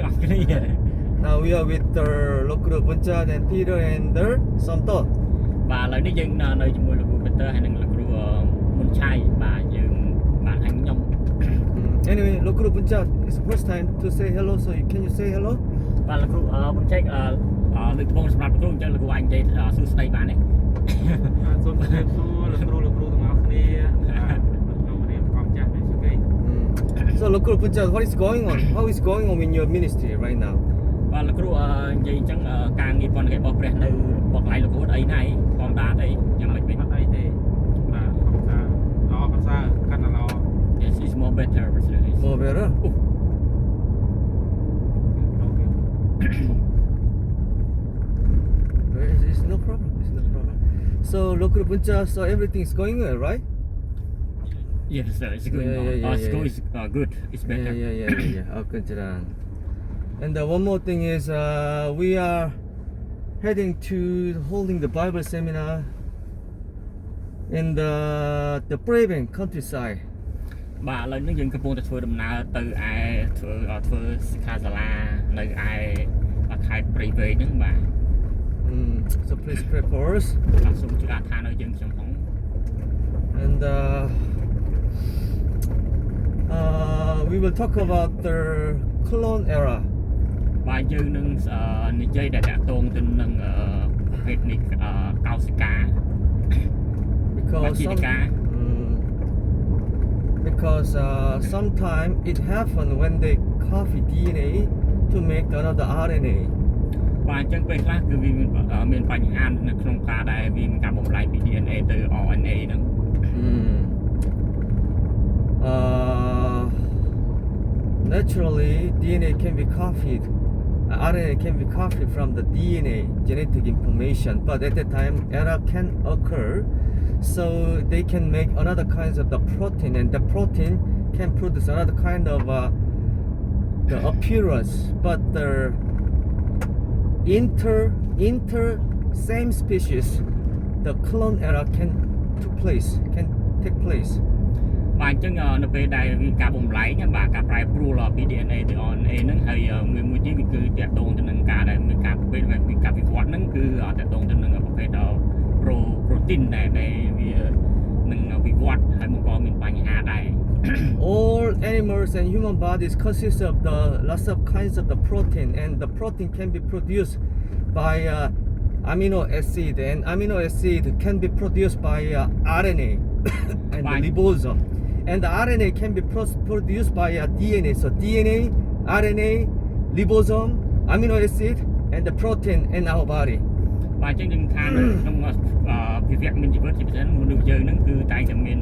Now we are with the local Punjab and Peter and the Somto. បាទឥឡូវនេះយើងនៅជាមួយលោកគ្រូ Peter ហើយនិងលោកគ្រូមុនឆៃបាទយើងបាទហើយខ្ញុំ Anyway, local Punjab is the first time to say hello, so can you say hello? បាទលោកគ្រូមុនឆៃលើកដំបូងសម្រាប់លោកគ្រូអញ្ចឹងលោកគ្រូអាចនិយាយសួស្ដីបានទេ សូមជម្រាបសួរលោកគ្រូទាំងអស់គ្នាក្នុងរៀនផងចាស់នេះស្គី So local Punjab, what is going on? How is going on in your ministry right now? បាទលោកគ្រូនិយាយអញ្ចឹងការងារប៉ុនគេរបស់ព្រះនៅបកឡៃលោកគ្រូអីណាអីផងដាតអីយ៉ាងម៉េចវិញ អត់អីទេបាទផងតាល្អប្រសើរកាន់តែល្អ Yes is more better personally More better? It's no problem. It's no problem. So local Punjab, so everything is going well, right? Yes sir it's good school is good it's better Yeah. Oh, good job. And one more thing is we are heading to holding the Bible seminar in the Braven countryside. បាទឥឡូវនេះយើងកំពុងតែធ្វើដំណើរទៅឯធ្វើសិក្ខាសាលានៅឯខេត្តព្រៃវែងហ្នឹងបាទ So please pray for us. បាទសូមជួយអធិដ្ឋានឲ្យយើងខ្ញុំផង And we will talk about the clone era. បាទយើងនឹងនិយាយដែលតាក់ទងទៅនឹងប្រភេទនេះកោសិកា Because sometimes it happens when they copy DNA to make another RNA. បាទអញ្ចឹងពេលខ្លះគឺវាមានបញ្ហានៅក្នុងការដែលវាមានការបំលែងពី DNA ទៅ RNA ហ្នឹង Naturally, DNA can be copied. RNA can be copied from the DNA genetic information, but at that time error can occur. So they can make another kinds of the protein, and the protein can produce another kind of the appearance. But the inter same species, the clone error can take place. បាទអញ្ចឹងនៅពេលដែលមានការបំលែងបាទការប្រែប្រួលពី DNA ទៅ RNA ហ្នឹងហើយមួយទៀតវាគឺតាក់ទងទៅនឹងការដែលមានការពេលមានការវិវត្តហ្នឹងគឺតាក់ទងទៅនឹងប្រភេទprotein ដែលវានឹងវិវត្តហើយបង្កមានបញ្ហាដែរ All animals and human bodies consist of the lots of kinds of the protein, and the protein can be produced by amino acid, and amino acid can be produced by RNA and the ribosome, and the RNA can be produced by DNA. So DNA, RNA, ribosome, amino acid, and the protein in our body. បាទអញ្ចឹងយើងថាក្នុងវិវៈមានជីវិតជាពិសេសមនុស្សយើងហ្នឹងគឺតែងតែមាន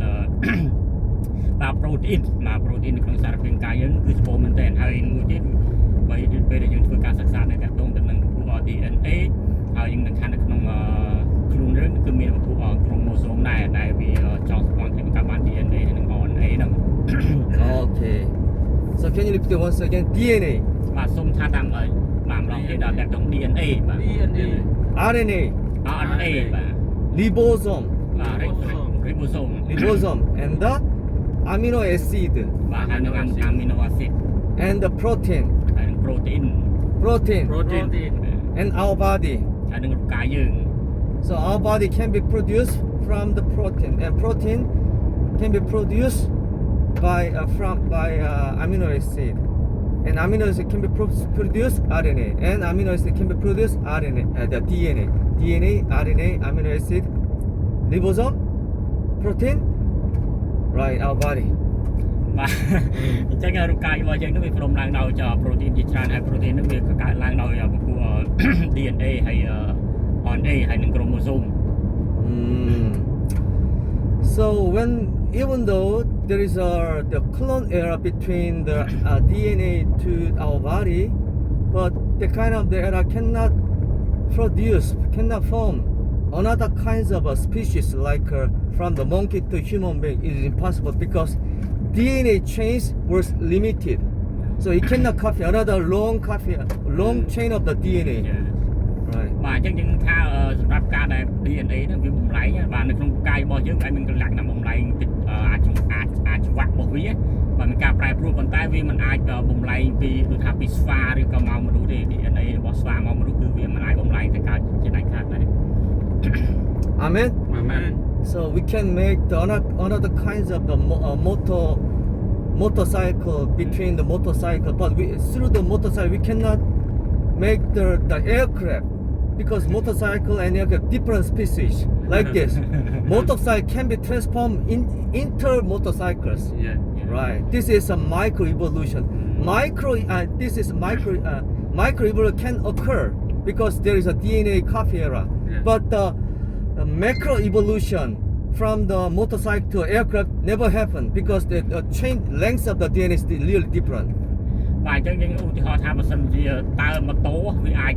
បាទ protein នៅក្នុងសារពាង្គកាយយើងគឺសម្បូរមែនទែនហើយមួយទៀតបើពេលដែលយើងធ្វើការសិក្សានៅតាក់ទងទៅនឹងពពួក DNA ហើយយើងនឹងថានៅក្នុងខ្លួនយើងគឺមានពពួក chromosome ដែលវាចងសម្ព័ន្ធគ្នាกับ DNA ហើយនឹង RNA ហ្នឹង Okay. So can you repeat once again? DNA. បាទសូមថាតាមឲ្យបាទម្ដងទៀតដល់តាក់ទង DNA បាទ DNA RNA. RNA បាទ Ribosome. បាទ ribosome Ribosome and the amino acid បាទហើយនឹង amino acid and the protein. ហើយនឹង protein protein And our body. ហើយនឹងរូបកាយយើង So our body can be produced from the protein, and protein can be produced by amino acid, and amino acid can be produced RNA, and amino acid can be produced RNA, the DNA, RNA, amino acid, ribosome, protein, right, our body. បាទអញ្ចឹងរូបកាយរបស់យើងនឹងវាព្រមឡើងដោយ protein ជាច្រើនហើយ protein នឹងវាកើតឡើងដោយពពួក DNA ហើយ RNA ហើយនឹង chromosome So even though there is the clone error between the DNA to our body, but the kind of the error cannot form another kinds of a species like from the monkey to human being. It is impossible because DNA change was limited, so it cannot copy another long chain of the DNA. Right. បាទអញ្ចឹងយើងថាសម្រាប់ការដែល DNA ហ្នឹងវាបំលែងបាទនៅក្នុងកាយរបស់យើងអាចមានលក្ខណៈបំលែងអាចច្បាក់របស់វា បាទមានការប្រែប្រួលប៉ុន្តែវាមិនអាចបំលែងពីដូចថាពីស្វាឬក៏មកមនុស្សទេ DNA របស់ស្វាមកមនុស្សគឺវាមិនអាចបំលែងទៅកើតជាដាច់ខាតដែរ Amen. អាមែន So we can make the another kinds of the motorcycle between the motorcycle, but through the motorcycle we cannot make the aircraft because motorcycle and aircraft different species like this. Motorcycle can be transformed into motorcycles. Yeah. Right. This is a micro evolution. This is micro evolution can occur because there is a DNA copy error. Yeah. But the macro evolution from the motorcycle to aircraft never happened because the chain length of the DNA is really different. បាទអញ្ចឹងយើងឧទាហរណ៍ថាបើសិនជាតើម៉ូតូវាអាច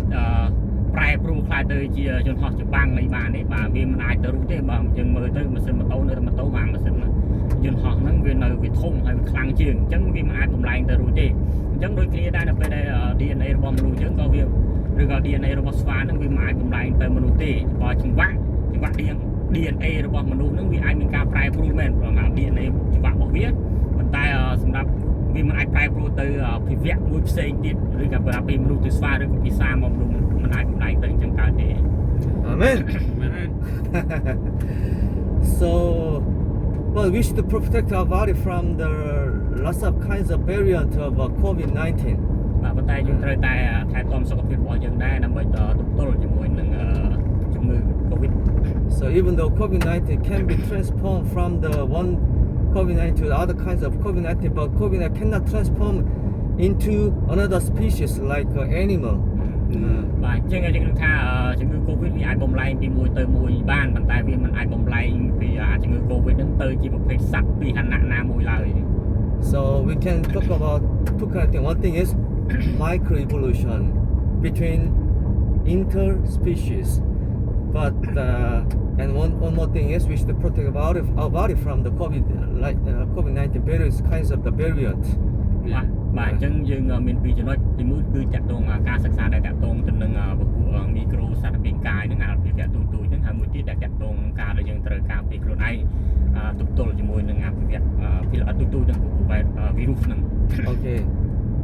ប្រែប្រួលខ្លាយទៅជាយន្តហោះច្បាំងអីបានទេបាទវាមិនអាចទៅរួចទេបើយើងមើលទៅម៉ាស៊ីនម៉ូតូនៅម៉ូតូបាទម៉ាស៊ីនយន្តហោះហ្នឹងវានៅវាធំហើយវាខ្លាំងជាងអញ្ចឹងវាមិនអាចបំលែងទៅរួចទេអញ្ចឹងដូចគ្នាដែរនៅពេលដែល DNA របស់មនុស្សអញ្ចឹងក៏វាឬក៏ DNA របស់ស្វាហ្នឹងវាមិនអាចបំលែងទៅមនុស្សទេបើចង្វាក់ DNA របស់មនុស្សហ្នឹងវាអាចមានការប្រែប្រួលមែនព្រោះថា DNA ចង្វាក់របស់វាប៉ុន្តែសម្រាប់វាមិនអាចប្រែប្រួលទៅភាវៈមួយផ្សេងទៀតឬក៏ពីមនុស្សទៅស្វាឬក៏ពីសាមកមនុស្សមិនអាចបំលែងទៅអញ្ចឹងកើតទេ Amen. មែន So, well, we should protect our body from the lots of kinds of variant of COVID-19. បាទប៉ុន្តែយើងត្រូវតែថែទាំសុខភាពរបស់យើងដែរដើម្បីទប់ទល់ជាមួយនឹងជំងឺ COVID So even though COVID-19 can be transformed from the one COVID-19 to the other kinds of COVID-19, but COVID-19 cannot transform into another species like animal. បាទអញ្ចឹងយើងនឹងថាជំងឺ COVID វាអាចបំលែងពីមួយទៅមួយបានប៉ុន្តែវាមិនអាចបំលែងពីជំងឺ COVID ហ្នឹងទៅជាប្រភេទសត្វពីឋានៈណាមួយឡើយ So we can talk about two kinds of things. One thing is microevolution between interspecies, but and one more thing is we should protect our body from the COVID-19 various kinds of the variant. បាទអញ្ចឹងយើងមានពីរចំណុចទីមួយគឺតាក់ទងការសិក្សាដែលតាក់ទងទៅនឹងពពួកមីក្រូសារពាង្គកាយហ្នឹងអាភាគទូទូហ្នឹងហើយមួយទៀតដែលតាក់ទងនឹងការដែលយើងត្រូវការពីខ្លួនឯងទប់ទល់ជាមួយនឹងអាភាវៈទូទូនឹងពពួកវីរុសហ្នឹង Okay.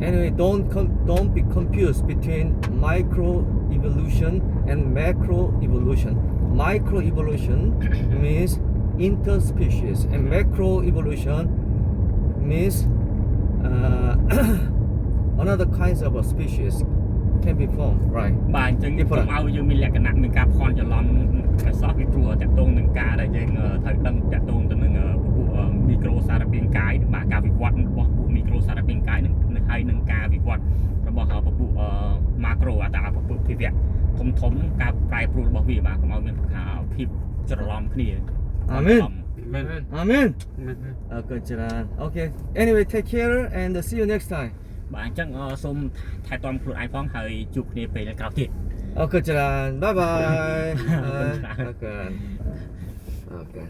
Anyway, don't be confused between microevolution and macroevolution. Microevolution means interspecies, and macroevolution means another kinds of a species can be formed, right? បាទអញ្ចឹងខ្ញុំឲ្យយើងមានលក្ខណៈមានការផ្ខន់ច្រឡំតែសោះពីព្រោះតាក់ទងនឹងការដែលយើងត្រូវដឹងតាក់ទងទៅនឹងពួកមីក្រូសារពាង្គកាយបាទការវិវត្តរបស់ពួកមីក្រូសារពាង្គកាយនឹងហើយនឹងការវិវត្តរបស់ពួកម៉ាក្រូតែពួកភាវៈធំហ្នឹងការប្រែប្រួលរបស់វាបាទកុំឲ្យមានភាពច្រឡំគ្នា Amen. មែន Amen. មែន Good job. Okay. Anyway, take care and see you next time. បាទអញ្ចឹងសូមថែទាំខ្លួនឯងផងហើយជួបគ្នាពេលក្រោយទៀត Good job. Bye bye. Okay. Okay.